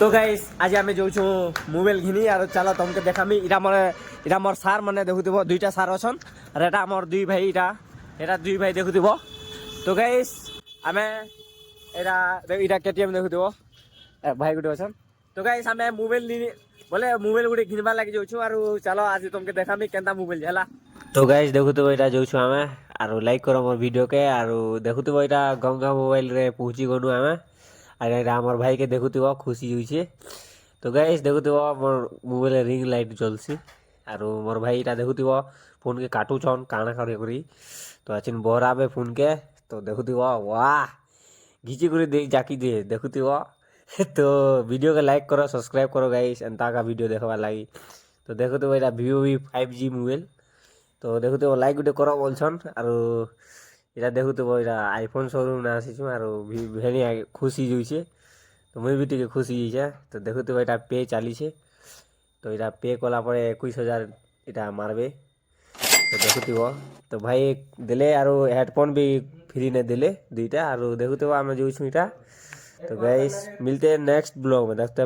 তো গাইস আজ আমি যাচ্ছু মোবাইল ঘিনি আর চাল তোমাকে দেখামি এটা মোর সার মানে দেখুথিব দুইটা সার অছন আর এটা আমার দুই ভাই এটা দুই ভাই দেখুথিব। তো গাইস আমি এটা কেটিএম দেখুথিব ভাই গুটে অছন। তো গাইস আমি মোবাইল বলে মোবাইল গুটে ঘিনবার লাগি যাচ্ছু আর চাল আজ তোমাকে দেখামি কেনতা মোবাইল হেলা। তো গাইস দেখুথিব এটা যাচ্ছু আমি আর লাইক করো মোর ভিডিও কে আর দেখুথিব এটা গঙ্গা মোবাইল রে পৌঁছি গনু আমি আর এটা আমার ভাইকে দেখুথিব খুশি হইছে। তো গাইস দেখুথিব মোর মোবাইলে রিং লাইট জ্বলছি আর মোর ভাই এটা দেখুথিব ফোন কে কাটুছন কাଣା কাড়ে করি। তো আছিন বহরাবে ফোন কে তো দেখুথিব ওয়াহ ঘিচি করে দেই জাকি দিয়ে দেখুথিব। তো ভিডিও के लाइक करो सब्सक्राइब करो गाइस एंता का वीडियो देखवा लागी। तो देखुथिब এটা Vivo V5G মোবাইল। তো দেখুথিব লাইক গুটে কর বলছন আর এটা দেখুথিব এটা আইফোন শোরুম না আসিছু আর ভেরি খুশি হইছে। তো মুই भी টিকে খুশি হইছে। তো দেখুথিব এটা পে চালিছে তো এটা পে কলা পরে 21,000 এটা মারবে। তো দেখুথিব তো ভাই দেলে আর হেডफोन भी फ्री ने देले दुईटा और देखुथिब আমি যাইছু এটা। तो गाइस मिलते हैं नेक्स्ट ब्लॉग में देखते हैं।